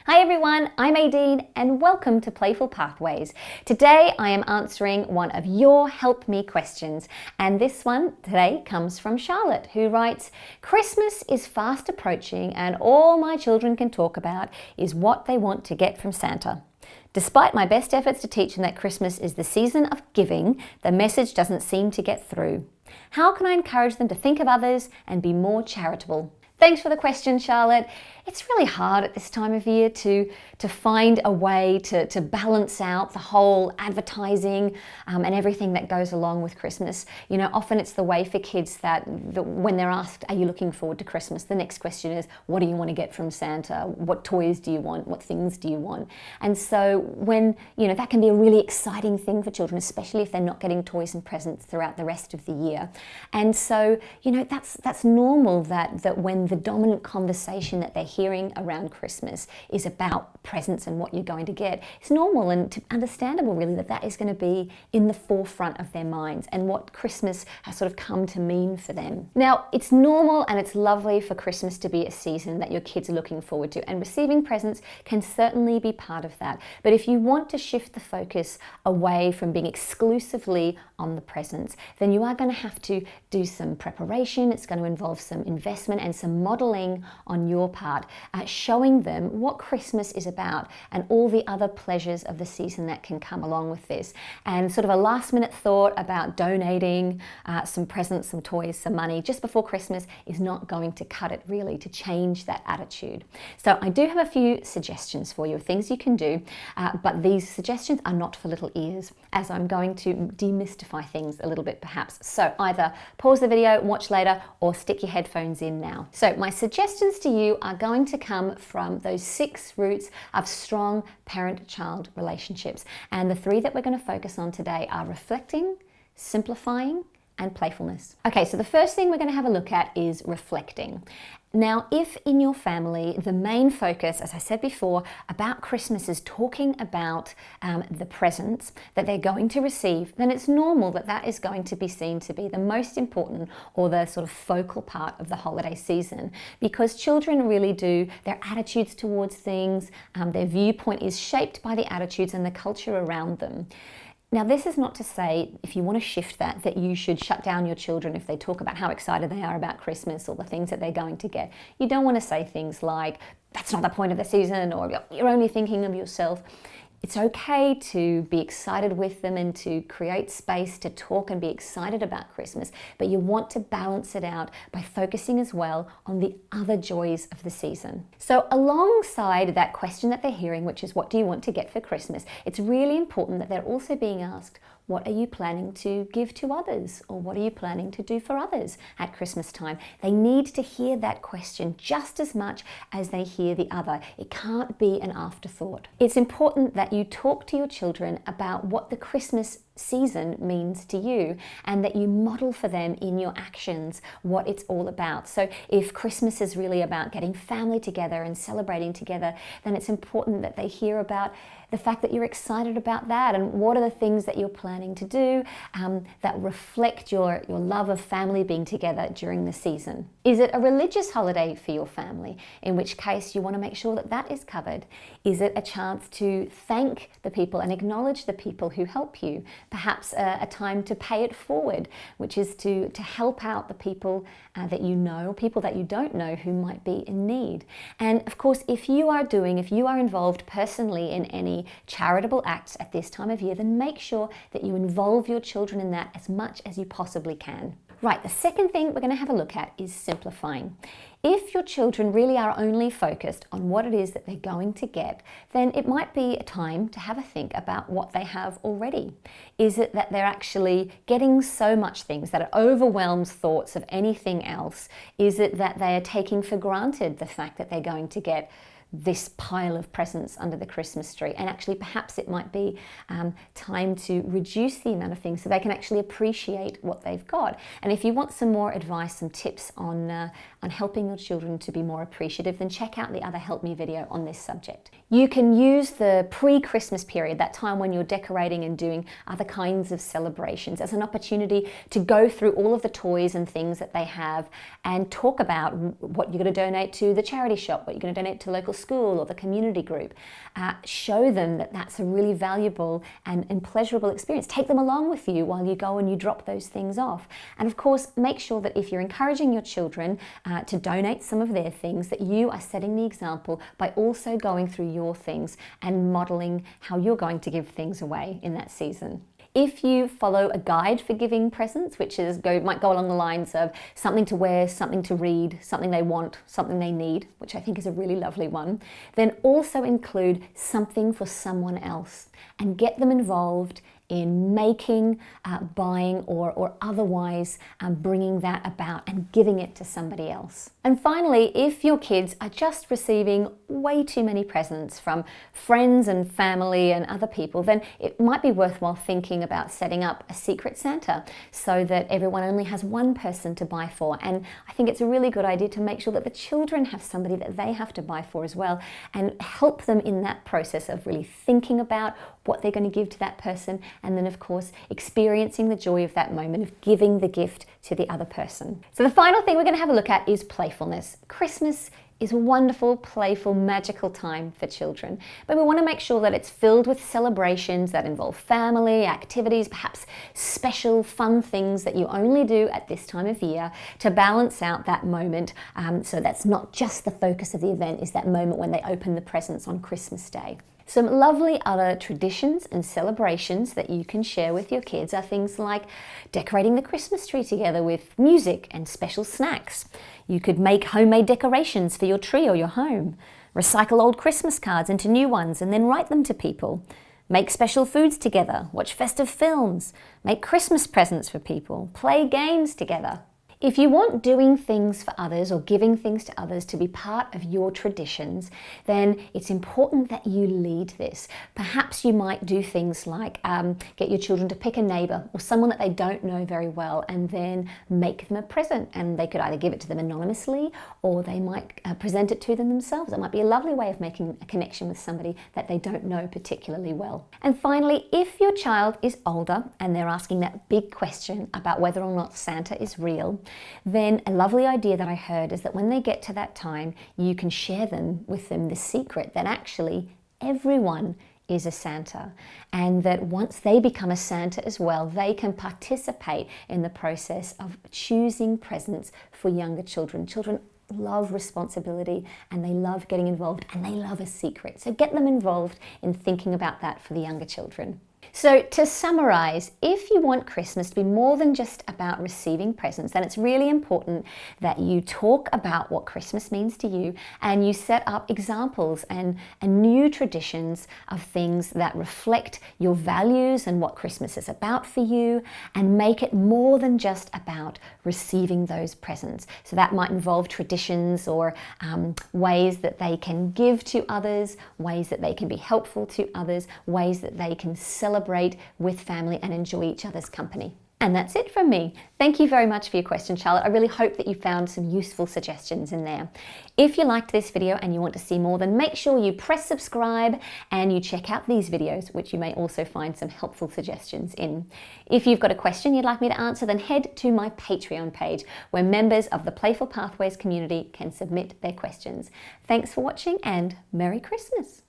Hi everyone, I'm Aideen and welcome to Playful Pathways. Today I am answering one of your Help Me questions, and this one today comes from Charlotte, who writes, Christmas is fast approaching and all my children can talk about is what they want to get from Santa. Despite my best efforts to teach them that Christmas is the season of giving, the message doesn't seem to get through. How can I encourage them to think of others and be more charitable? Thanks for the question, Charlotte. It's really hard at this time of year to find a way to balance out the whole advertising and everything that goes along with Christmas. You know, often it's the way for kids that when they're asked, are you looking forward to Christmas? The next question is, what do you want to get from Santa? What toys do you want? What things do you want? And so when, that can be a really exciting thing for children, especially if they're not getting toys and presents throughout the rest of the year. And so, that's normal that when the dominant conversation that they're hearing around Christmas is about presents and what you're going to get, it's normal and understandable really that is going to be in the forefront of their minds and what Christmas has sort of come to mean for them. Now, it's normal and it's lovely for Christmas to be a season that your kids are looking forward to, and receiving presents can certainly be part of that. But if you want to shift the focus away from being exclusively on the presents, then you are going to have to do some preparation. It's going to involve some investment and some modeling on your part, showing them what Christmas is about and all the other pleasures of the season that can come along with this. And sort of a last minute thought about donating some presents, some toys, some money just before Christmas is not going to cut it really to change that attitude. So I do have a few suggestions for you, things you can do, but these suggestions are not for little ears, as I'm going to demystify things a little bit perhaps. So either pause the video, watch later, or stick your headphones in now. So my suggestions to you are going to come from those 6 roots of strong parent-child relationships. And the 3 that we're going to focus on today are reflecting, simplifying, and playfulness. Okay, so the first thing we're going to have a look at is reflecting. Now, if in your family the main focus, as I said before, about Christmas is talking about the presents that they're going to receive, then it's normal that is going to be seen to be the most important or the sort of focal part of the holiday season, because children really do, their attitudes towards things, their viewpoint is shaped by the attitudes and the culture around them. Now, this is not to say, if you want to shift that you should shut down your children if they talk about how excited they are about Christmas or the things that they're going to get. You don't want to say things like, that's not the point of the season, or you're only thinking of yourself. It's okay to be excited with them and to create space to talk and be excited about Christmas, but you want to balance it out by focusing as well on the other joys of the season. So alongside that question that they're hearing, which is what do you want to get for Christmas, it's really important that they're also being asked, what are you planning to give to others? Or what are you planning to do for others at Christmas time? They need to hear that question just as much as they hear the other. It can't be an afterthought. It's important that you talk to your children about what the Christmas season means to you and that you model for them in your actions what it's all about. So if Christmas is really about getting family together and celebrating together, then it's important that they hear about the fact that you're excited about that and what are the things that you're planning to do that reflect your love of family being together during the season. Is it a religious holiday for your family? In which case you want to make sure that is covered. Is it a chance to thank the people and acknowledge the people who help you? Perhaps a time to pay it forward, which is to help out the people that you know, people that you don't know who might be in need. And of course, if you are involved personally in any charitable acts at this time of year, then make sure that you involve your children in that as much as you possibly can. Right, the second thing we're going to have a look at is simplifying. If your children really are only focused on what it is that they're going to get, then it might be a time to have a think about what they have already. Is it that they're actually getting so much things that it overwhelms thoughts of anything else? Is it that they are taking for granted the fact that they're going to get this pile of presents under the Christmas tree? And actually perhaps it might be time to reduce the amount of things so they can actually appreciate what they've got. And if you want some more advice, some tips on on helping your children to be more appreciative, then check out the other Help Me video on this subject. You can use the pre-Christmas period, that time when you're decorating and doing other kinds of celebrations, as an opportunity to go through all of the toys and things that they have and talk about what you're going to donate to the charity shop, what you're going to donate to local school or the community group. Show them that that's a really valuable and pleasurable experience. Take them along with you while you go and you drop those things off. And of course, make sure that if you're encouraging your children to donate some of their things, that you are setting the example by also going through your things and modeling how you're going to give things away in that season. If you follow a guide for giving presents, which might go along the lines of something to wear, something to read, something they want, something they need, which I think is a really lovely one, then also include something for someone else and get them involved in making, buying, or otherwise bringing that about and giving it to somebody else. And finally, if your kids are just receiving way too many presents from friends and family and other people, then it might be worthwhile thinking about setting up a secret Santa so that everyone only has one person to buy for. And I think it's a really good idea to make sure that the children have somebody that they have to buy for as well, and help them in that process of really thinking about what they're going to give to that person, and then of course experiencing the joy of that moment of giving the gift to the other person. So the final thing we're going to have a look at is playfulness. Christmas is a wonderful, playful, magical time for children, but we want to make sure that it's filled with celebrations that involve family, activities, perhaps special fun things that you only do at this time of year to balance out that moment, so that's not just the focus of the event, is that moment when they open the presents on Christmas Day. Some lovely other traditions and celebrations that you can share with your kids are things like decorating the Christmas tree together with music and special snacks. You could make homemade decorations for your tree or your home, recycle old Christmas cards into new ones and then write them to people, make special foods together, watch festive films, make Christmas presents for people, play games together. If you want doing things for others or giving things to others to be part of your traditions, then it's important that you lead this. Perhaps you might do things like get your children to pick a neighbour or someone that they don't know very well and then make them a present. And they could either give it to them anonymously or they might present it to them themselves. It might be a lovely way of making a connection with somebody that they don't know particularly well. And finally, if your child is older and they're asking that big question about whether or not Santa is real, then a lovely idea that I heard is that when they get to that time, you can share with them the secret that actually everyone is a Santa, and that once they become a Santa as well, they can participate in the process of choosing presents for younger children. Children love responsibility and they love getting involved and they love a secret. So get them involved in thinking about that for the younger children. So to summarize, if you want Christmas to be more than just about receiving presents, then it's really important that you talk about what Christmas means to you and you set up examples and new traditions of things that reflect your values and what Christmas is about for you, and make it more than just about receiving those presents. So that might involve traditions or ways that they can give to others, ways that they can be helpful to others, ways that they can celebrate with family and enjoy each other's company. And that's it from me. Thank you very much for your question, Charlotte. I really hope that you found some useful suggestions in there. If you liked this video and you want to see more, then make sure you press subscribe and you check out these videos, which you may also find some helpful suggestions in. If you've got a question you'd like me to answer, then head to my Patreon page, where members of the Playful Pathways community can submit their questions. Thanks for watching and Merry Christmas.